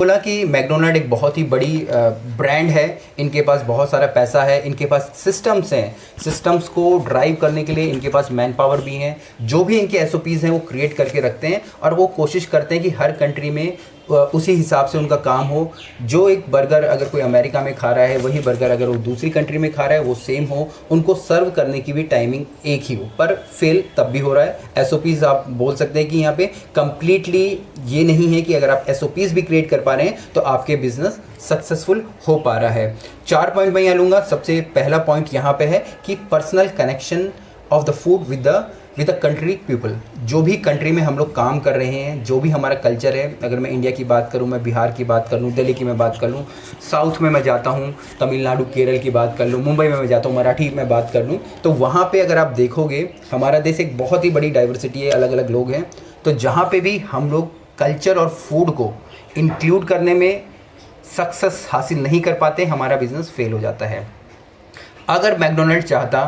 बोला कि मैकडोनल्ड एक बहुत ही बड़ी ब्रांड है, इनके पास बहुत सारा पैसा है, इनके पास सिस्टम्स हैं, सिस्टम्स को ड्राइव करने के लिए इनके पास मैन पावर भी हैं, जो भी इनके एसओपीज़ हैं वो क्रिएट करके रखते हैं और वो कोशिश करते हैं कि हर कंट्री में उसी हिसाब से उनका काम हो। जो एक बर्गर अगर कोई अमेरिका में खा रहा है, वही बर्गर अगर वो दूसरी कंट्री में खा रहा है वो सेम हो, उनको सर्व करने की भी टाइमिंग एक ही हो, पर फेल तब भी हो रहा है। एसओपीज़ आप बोल सकते हैं कि यहाँ पे कंप्लीटली ये नहीं है कि अगर आप एसओपीज़ भी क्रिएट कर पा रहे हैं तो आपके बिजनेस सक्सेसफुल हो पा रहा है। 4 पॉइंट मैं यहाँ लूँगा। सबसे पहला पॉइंट यहाँ पे है कि personal connection of the food with the country people. जो भी कंट्री में हम लोग काम कर रहे हैं, जो भी हमारा कल्चर है, अगर मैं इंडिया की बात करूं, मैं बिहार की बात कर लूं, दिल्ली की मैं बात कर लूं, साउथ में मैं जाता हूं, तमिलनाडु केरल की बात कर लूं, मुंबई में मैं जाता हूं, मराठी में बात कर लूं, तो वहाँ पे अगर आप देखोगे हमारा देश एक बहुत ही बड़ी डाइवर्सिटी है, अलग अलग लोग हैं। तो जहाँ पर भी हम लोग कल्चर और फूड को इंक्लूड करने में सक्सेस हासिल नहीं कर पाते, हमारा बिजनेस फेल हो जाता है। अगर मैकडोनल्ड चाहता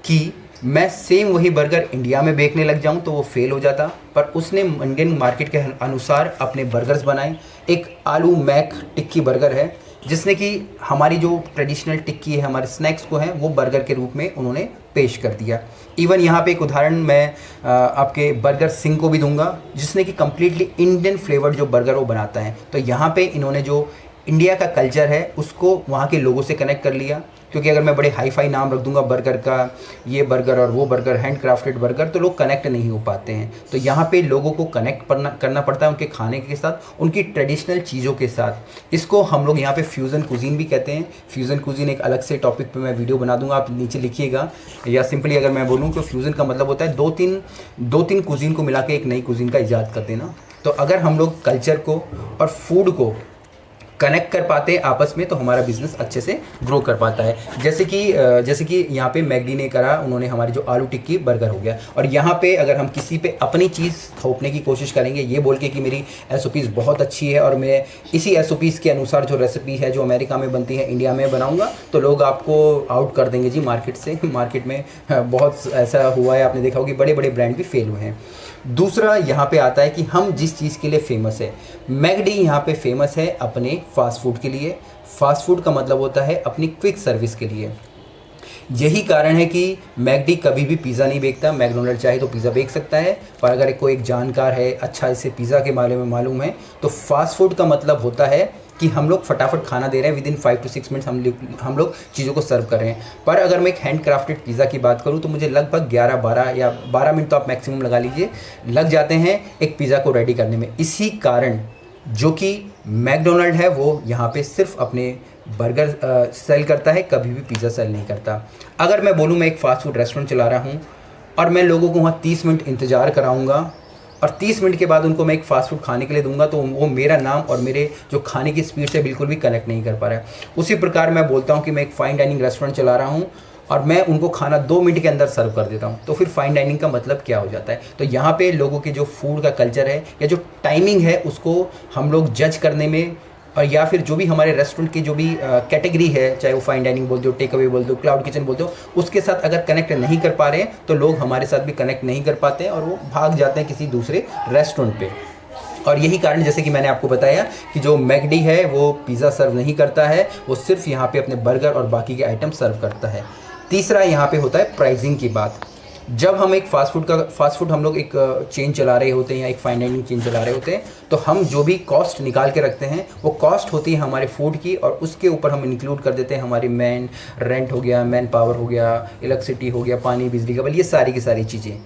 कि मैं सेम वही बर्गर इंडिया में बेचने लग जाऊं तो वो फेल हो जाता, पर उसने इंडियन मार्केट के अनुसार अपने बर्गर्स बनाए। एक आलू मैक टिक्की बर्गर है जिसने कि हमारी जो ट्रेडिशनल टिक्की है, हमारे स्नैक्स को है, वो बर्गर के रूप में उन्होंने पेश कर दिया। इवन यहाँ पे एक उदाहरण मैं आपके बर्गर सिंह को भी दूंगा, जिसने कि कम्प्लीटली इंडियन फ्लेवर्ड जो बर्गर वो बनाता है। तो यहाँ पे इन्होंने जो इंडिया का कल्चर है उसको वहाँ के लोगों से कनेक्ट कर लिया, क्योंकि अगर मैं बड़े हाई फाई नाम रख दूंगा बर्गर का, ये बर्गर और वो बर्गर, हैंड क्राफ्टेड बर्गर, तो लोग कनेक्ट नहीं हो पाते हैं। तो यहाँ पे लोगों को कनेक्ट करना पड़ता है उनके खाने के साथ, उनकी ट्रेडिशनल चीज़ों के साथ। इसको हम लोग यहाँ पे फ्यूज़न कुजीन भी कहते हैं। फ्यूज़न कुजीन एक अलग से टॉपिक पे मैं वीडियो बना दूंगा, आप नीचे लिखिएगा। या सिंपली अगर मैं बोलूँ तो फ्यूज़न का मतलब होता है दो तीन कुजीन को मिला के एक नई कुजीन का इजाद कर देना। तो अगर हम लोग कल्चर को और फूड को कनेक्ट कर पाते हैं आपस में तो हमारा बिजनेस अच्छे से ग्रो कर पाता है। जैसे कि यहाँ पे मैकडी ने करा, उन्होंने हमारी जो आलू टिक्की बर्गर हो गया, और यहाँ पे अगर हम किसी पे अपनी चीज़ थोपने की कोशिश करेंगे ये बोल के कि मेरी एसओपीज़ बहुत अच्छी है और मैं इसी एसओपीज़ के अनुसार जो रेसिपी है जो अमेरिका में बनती है इंडिया में बनाऊँगा, तो लोग आपको आउट कर देंगे जी मार्केट से। मार्केट में बहुत ऐसा हुआ है, आपने देखा होगा कि बड़े बड़े ब्रांड भी फेल हुए हैं। दूसरा यहाँ पे आता है कि हम जिस चीज़ के लिए फेमस है, मैकडी यहाँ पे फेमस है अपने फास्ट फूड के लिए। फास्ट फूड का मतलब होता है अपनी क्विक सर्विस के लिए। यही कारण है कि मैकडी कभी भी पिज़्ज़ा नहीं बेचता। मैकडोनल्ड चाहे तो पिज़्ज़ा बेच सकता है, पर अगर कोई एक जानकार है, अच्छा इसे पिज़्ज़ा के बारे में मालूम है, तो फास्ट फूड का मतलब होता है कि हम लोग फटाफट खाना दे रहे हैं, विदिन 5 to 6 मिनट्स हम लोग चीज़ों को सर्व कर रहे हैं। पर अगर मैं एक हैंड क्राफ्टेड पिज़्ज़ा की बात करूं तो मुझे लगभग 11-12 या 12 मिनट तो आप मैक्सिमम लगा लीजिए लग जाते हैं एक पिज़्ज़ा को रेडी करने में। इसी कारण जो कि मैकडोनल्ड है वो यहाँ पे सिर्फ अपने बर्गर सेल करता है, कभी भी पिज़्ज़ा सेल नहीं करता। अगर मैं बोलूँ मैं एक फ़ास्ट फूड रेस्टोरेंट चला रहा हूँ और मैं लोगों को वहाँ 30 मिनट इंतज़ार कराऊँगा और 30 मिनट के बाद उनको मैं एक फ़ास्ट फूड खाने के लिए दूंगा, तो वो मेरा नाम और मेरे जो खाने की स्पीड से बिल्कुल भी कनेक्ट नहीं कर पा रहा है। उसी प्रकार मैं बोलता हूँ कि मैं एक फ़ाइन डाइनिंग रेस्टोरेंट चला रहा हूँ और मैं उनको खाना 2 मिनट के अंदर सर्व कर देता हूँ, तो फिर फाइन डाइनिंग का मतलब क्या हो जाता है। तो यहाँ पे लोगों के जो फूड का कल्चर है या जो टाइमिंग है उसको हम लोग जज करने में, और या फिर जो भी हमारे रेस्टोरेंट की जो भी कैटेगरी है, चाहे वो फाइन डाइनिंग बोल दो, टेक अवे बोल दो, क्लाउड किचन बोल दो, उसके साथ अगर कनेक्ट नहीं कर पा रहे हैं तो लोग हमारे साथ भी कनेक्ट नहीं कर पाते हैं और वो भाग जाते हैं किसी दूसरे रेस्टोरेंट पे। और यही कारण, जैसे कि मैंने आपको बताया कि जो मैकडी है वो पिज़्ज़ा सर्व नहीं करता है, वो सिर्फ यहाँ पे अपने बर्गर और बाकी के आइटम सर्व करता है। तीसरा यहाँ पे होता है प्राइसिंग की बात। जब हम एक फास्ट फूड हम लोग एक चेन चला रहे होते हैं या एक फाइन डाइनिंग चेन चला रहे होते हैं, तो हम जो भी कॉस्ट निकाल के रखते हैं वो कॉस्ट होती है हमारे फूड की, और उसके ऊपर हम इंक्लूड कर देते हैं हमारी मैन रेंट हो गया, मैन पावर हो गया, इलेक्ट्रिसिटी हो गया, पानी बिजली का बिल, ये सारी की सारी चीज़ें।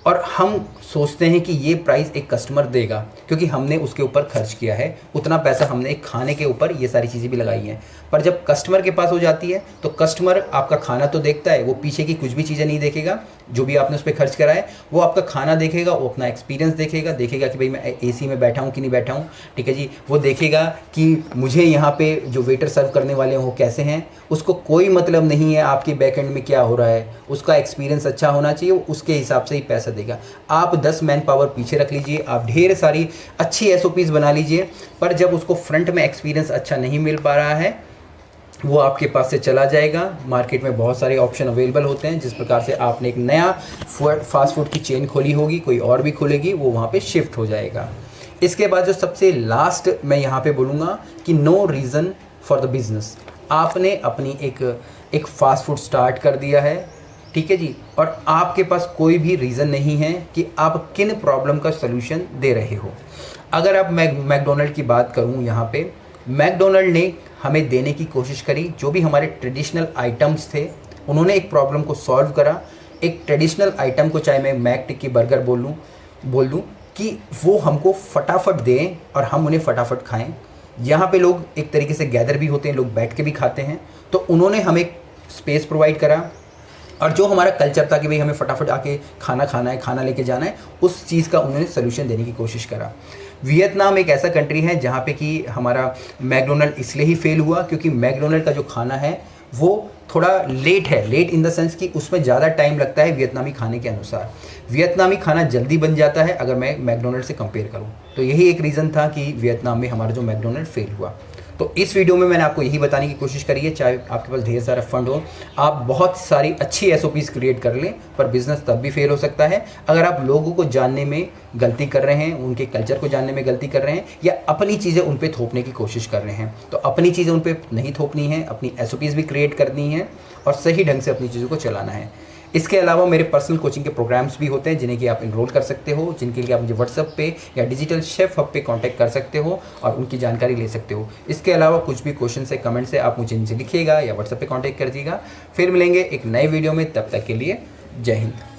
और हम सोचते हैं कि ये प्राइस एक कस्टमर देगा क्योंकि हमने उसके ऊपर खर्च किया है, उतना पैसा हमने एक खाने के ऊपर ये सारी चीज़ें भी लगाई हैं। पर जब कस्टमर के पास हो जाती है तो कस्टमर आपका खाना तो देखता है, वो पीछे की कुछ भी चीज़ें नहीं देखेगा, जो भी आपने उस पर खर्च करा है वो आपका खाना देखेगा, वो अपना एक्सपीरियंस देखेगा कि भाई मैं एसी में बैठा हूँ कि नहीं बैठा हूँ, ठीक है जी। वो देखेगा कि मुझे यहाँ पे जो वेटर सर्व करने वाले हैं वो कैसे हैं, उसको कोई मतलब नहीं है आपके बैक एंड में क्या हो रहा है, उसका एक्सपीरियंस अच्छा होना चाहिए, उसके हिसाब से ही पैसा देगा। आप 10 मैन पावर पीछे रख लीजिए, आप ढेर सारी अच्छी एसओपीज़ बना लीजिए, पर जब उसको फ्रंट में एक्सपीरियंस अच्छा नहीं मिल पा रहा है वो आपके पास से चला जाएगा। मार्केट में बहुत सारे ऑप्शन अवेलेबल होते हैं, जिस प्रकार से आपने एक नया फास्ट फूड की चेन खोली होगी, कोई और भी खोलेगी, वो वहाँ पे शिफ्ट हो जाएगा। इसके बाद जो सबसे लास्ट मैं यहाँ पे बोलूँगा कि no reason for the business. आपने अपनी एक फास्ट फूड स्टार्ट कर दिया है, ठीक है जी, और आपके पास कोई भी रीज़न नहीं है कि आप किन प्रॉब्लम का सलूशन दे रहे हो। अगर आप मैकडोनल्ड की बात करूँ, यहाँ पे मैकडोनल्ड ने हमें देने की कोशिश करी, जो भी हमारे ट्रेडिशनल आइटम्स थे उन्होंने एक प्रॉब्लम को सॉल्व करा। एक ट्रेडिशनल आइटम को, चाहे मैं मैक टिक्की बर्गर बोल दूँ कि वो हमको फटाफट दें और हम उन्हें फटाफट खाएं। यहाँ पे लोग एक तरीके से गैदर भी होते हैं, लोग बैठ के भी खाते हैं, तो उन्होंने हमें स्पेस प्रोवाइड करा। और जो हमारा कल्चर था कि भाई हमें फटाफट आके खाना खाना है, खाना लेके जाना है, उस चीज़ का उन्होंने सोल्यूशन देने की कोशिश करा। वियतनाम एक ऐसा कंट्री है जहाँ पे कि हमारा मैकडोनल्ड इसलिए ही फेल हुआ क्योंकि मैकडोनल्ड का जो खाना है वो थोड़ा लेट है, लेट इन द सेंस कि उसमें ज़्यादा टाइम लगता है वियतनामी खाने के अनुसार। वियतनामी खाना जल्दी बन जाता है अगर मैं मैकडोनल्ड से कंपेयर करूँ, तो यही एक रीज़न था कि वियतनाम में हमारा जो मैकडोनल्ड फेल हुआ। तो इस वीडियो में मैंने आपको यही बताने की कोशिश करी है, चाहे आपके पास ढेर सारा फंड हो, आप बहुत सारी अच्छी SOPs क्रिएट कर लें, पर बिजनेस तब भी फेल हो सकता है अगर आप लोगों को जानने में गलती कर रहे हैं, उनके कल्चर को जानने में गलती कर रहे हैं, या अपनी चीज़ें उन पर थोपने की कोशिश कर रहे हैं। तो अपनी चीज़ें उन पर नहीं थोपनी है, अपनी SOPs भी क्रिएट करनी है और सही ढंग से अपनी चीज़ों को चलाना है। इसके अलावा मेरे पर्सनल कोचिंग के प्रोग्राम्स भी होते हैं जिन्हें कि आप इनरोल कर सकते हो, जिनके लिए आप मुझे व्हाट्सएप पे या डिजिटल शेफ हब पे कांटेक्ट कर सकते हो और उनकी जानकारी ले सकते हो। इसके अलावा कुछ भी क्वेश्चन है, कमेंट से आप मुझे नीचे लिखिएगा या व्हाट्सएप पे कांटेक्ट करिएगा। फिर मिलेंगे एक नए वीडियो में, तब तक के लिए जय हिंद।